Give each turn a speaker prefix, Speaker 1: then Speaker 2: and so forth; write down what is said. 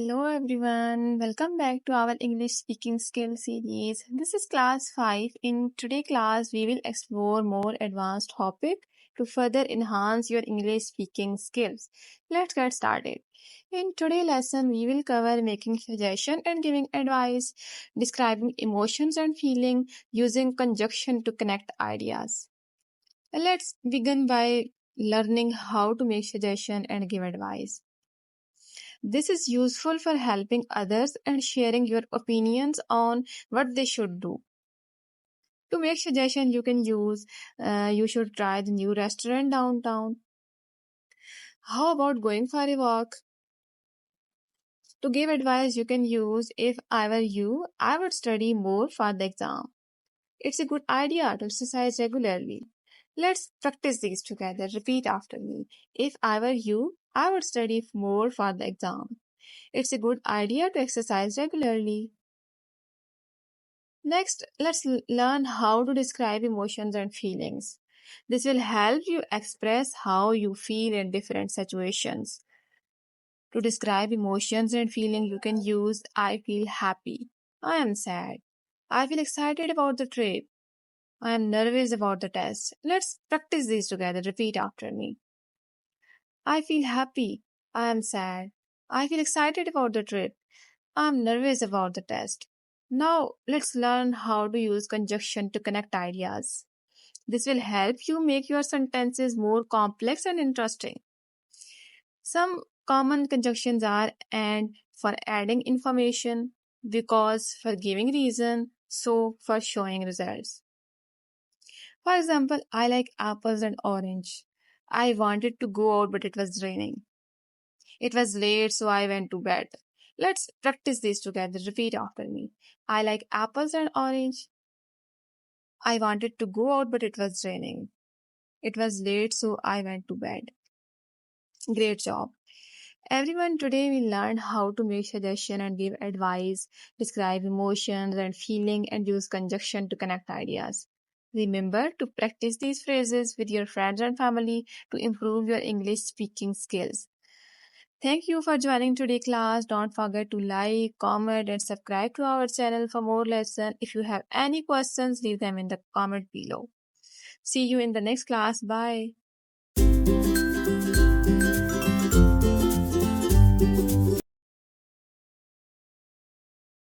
Speaker 1: Hello everyone, welcome back to our English speaking skill series. This is class 5. In today's class, we will explore more advanced topic to further enhance your English speaking skills. Let's get started. In today's lesson, we will cover making suggestion and giving advice, describing emotions and feeling, using conjunction to connect ideas. Let's begin by learning how to make suggestion and give advice. This is useful for helping others and sharing your opinions on what they should do. To make suggestion, you can use, you should try the new restaurant downtown. How about going for a walk? To give advice, you can use, if I were you, I would study more for the exam. It's a good idea to exercise regularly. Let's practice these together. Repeat after me. If I were you, I would study more for the exam. It's a good idea to exercise regularly. Next, let's learn how to describe emotions and feelings. This will help you express how you feel in different situations. To describe emotions and feeling, you can use I feel happy, I am sad, I feel excited about the trip, I am nervous about the test. Let's practice these together. Repeat after me. I feel happy, I am sad, I feel excited about the trip, I am nervous about the test. Now, let's learn how to use conjunction to connect ideas. This will help you make your sentences more complex and interesting. Some common conjunctions are and for adding information, because for giving reason, so for showing results. For example, I like apples and orange. I wanted to go out but it was raining. It was late so I went to bed. Let's practice this together. Repeat after me. I like apples and orange. I wanted to go out but it was raining. It was late so I went to bed. Great job. Everyone, today we learned how to make suggestion and give advice, describe emotions and feeling and use conjunction to connect ideas. Remember to practice these phrases with your friends and family to improve your English speaking skills. Thank you for joining today's class. Don't forget to like, comment and subscribe to our channel for more lessons. If you have any questions, leave them in the comment below. See you in the next class. Bye.